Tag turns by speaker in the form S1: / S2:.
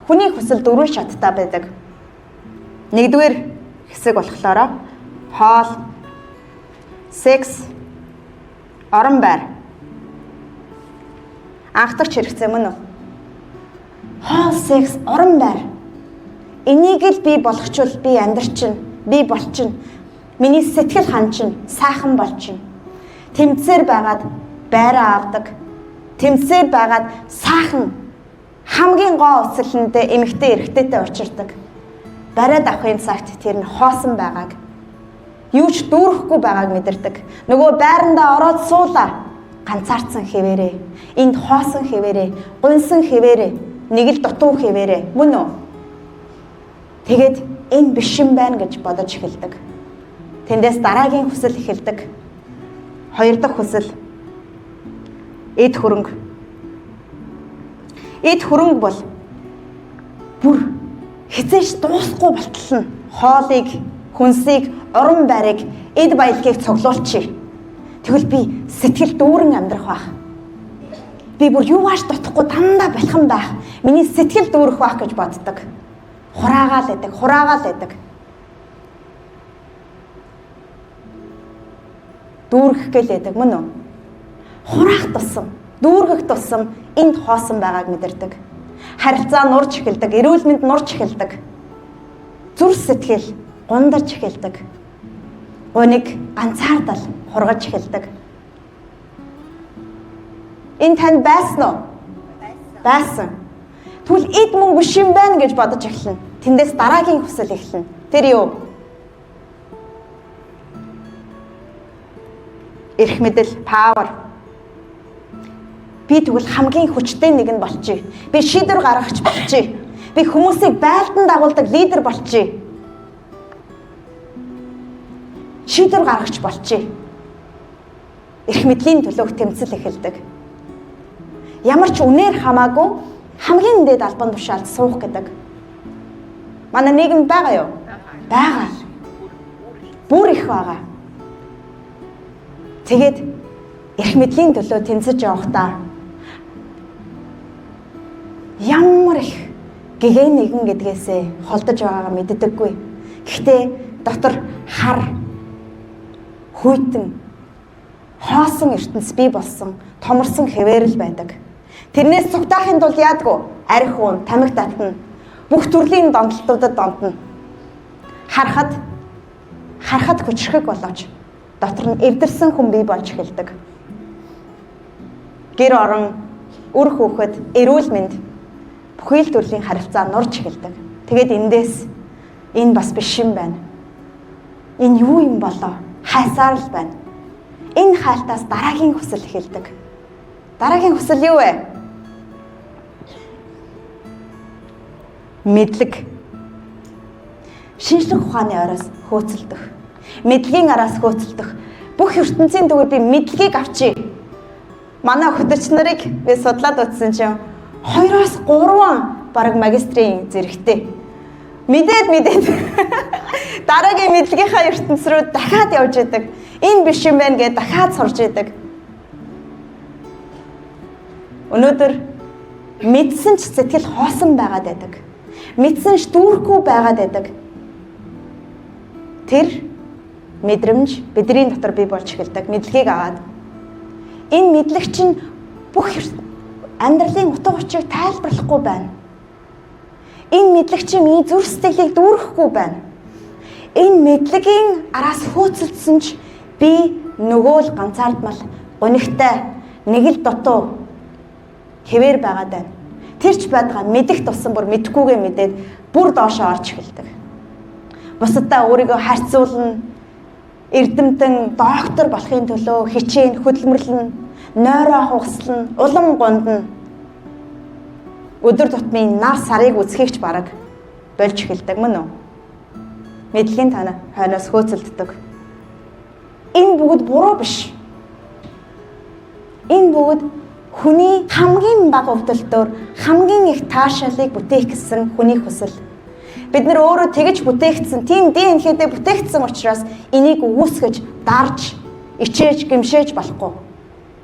S1: Хүний хүсэл 4 шаттай байдаг. Нэгдүгээр хэсэг болохоор хоол, секс, орон байр. Анхдагч хэрэгцээ мөн үү? Хоол, секс, орон байр. Энийг л би болгочвол би амьдрчин, би болчин. Миний сэтгэл ханчин, сайхан болчин. Тэмцээр байгаад байраа авдаг. Тэмцээр байгаад сайхан хамгийн гоо өсөлтөндөө эмэгтэй эрэгтэйтэй учирдаг. Бариад авахын цагт тэр нь хоосон байгааг, юу ч дүүрэхгүй байгааг мэдэрдэг. Нөгөө байрандаа ороод суулаа. Ганцаардсан хэвээрээ, энд хоосон хэвээрээ, гунсан хэвээрээ, нэг л дутуу хэвээрээ мөн үү? Тэгээд энэ биш юм байна гэж бодож эхэлдэг. Тэндээс дараагийн хүсэл эхэлдэг. Хоёр дахь хүсэл эд хөрөнгө. Эд хөрөнгө бол бүр хизээш дуусахгүй болтол нь хоолыг, хүнсийг, уран байрыг, эд баялагийг цуглуулчих. Тэгвэл би сэтгэл дүүрэн амьдрах байх. Би бүр юугаач дутахгүй дандаа бэлхэн байх. Миний сэтгэл дүүрэх байх гэж боддог. Хураагаал байдаг. Дүүрэх гэлээдэг мөн үү? Хураах тусам, дүүргэх тусам энд хоосон байгааг мэдэрдэг. Харилцаа нурж эхэлдэг, эрүүл мэнд нурж эхэлдэг. Зүрх сэтгэл гундарч эхэлдэг. Гуниг ганцаардал хургаж эхэлдэг. Энэ танд байсан уу? Байсан. Тэгвэл эд мөнгө биш юм байна гэж бодож эхэлнэ. Тэндээс дараагийн хүсэл эхэлнэ. Тэр юу? Эрх мэдэл, павер. Би тэгвэл хамгийн хүчтэй нэг нь болчих. Би шийдвэр гаргагч болчих. Би хүмүүсийг байлдан дагуулдаг лидер болчих. Шийдвэр гаргагч болчих. Эрх мэдлийн төлөөх тэмцэл эхэлдэг. Ямар ч үнээр хамаагүй хамгийн дээд албан тушаалд суух гэдэг. Манай нийгэмд байгаа юу? Байгаа. Бүр их байгаа. Тэгээд эрх мэдлийн төлөө тэмцэж явахдаа ямар их гэгээ нэгэн гэдгээсээ холдож байгаагаа мэддэггүй. Гэхдээ дотор хар, хүйтэн, хоосон ертөнц бий болсон, томорсон хэвээрэл байдаг. Тэрнээс цугтаахын тулд яадгүй арх уун, тамхи татна. Бүх төрлийн донтолтуудад донтно. Харахад хүчрхэг болооч дотор нь эвдэрсэн хүн бий болж эхэлдэг. Гэр орон, үр хүүхэд, эрүүл мэнд бүхий л төрлийн харилцаа нурж эхэлдэг. Тэгээд эндээс энэ бас биш юм байна. Энэ юу юм болоо? Хайсаар л байна. Энэ хайлтаас дараагийн хүсэл эхэлдэг. Дараагийн хүсэл юу вэ? Мэдлэг. Шинжлэх ухааны ороос хөөцөлдөх. Мэдлэгийн араас хөөцөлдөх. Бүх ертөнцийн төгөөр би мэдлэгийг авчий. Манай хөтөч нарыг би судлаад үзсэн чинь 2-3 бараг магистрийн зэрэгтэй. Мэдээд дараагийн мэдлэгийнхаа ертөнц рүү дахиад явж идэг. Энэ биш юм байна гэдээ дахиад сурж идэг. Өнөөдөр мэдсэн ч сэтгэл хоосон байгаад байдаг. Мэдсэн ч дүүрэхгүй байгаад байдаг. Тэр мэдрэмж бидний дотор бий болж эхэлдэг. Мэдлэгийг аваад. Энэ мэдлэг чинь бүх амьдралын утга учирыг тайлбарлахгүй байна. Энэ мэдлэг чинь миний зүрх сэтгэлийг дүүрэхгүй байна. Энэ мэдлэгийн араас хөөцөлдсөн ч би нөгөө л ганцаардмал, гунигтай, нэг л дутуу хэвээр байгаад байна. Тэрч байдгаа мэдэх тусам бүр мэдхгүйгээ мэдээд бүр доошоо орж эхэлдэг. Бусадтай өөрийгөө харьцуулна, эрдэмтэн, доктор болохын төлөө хичээн, хөдөлмөрлөн, нойроо хугаслана, улам гундна. Өдөр тутмын нар сарыг үзхийгч бараг болж эхэлдэг мөн үү? Мэдлэгийн хойноос хөөцөлддөг. Энэ бүгд буруу биш. Энэ бүгд хүний хамгийн бага өвдөлтөөр хамгийн их таашаалыг бүтээх гэсэн хүний хүсэл. Бид нар өөрөө тэгж бүтээгдсэн, тийм ДНХ-тэй бүтээгдсэн учраас энийг үүсгэж, дарж, ичээж, гимшээж болохгүй.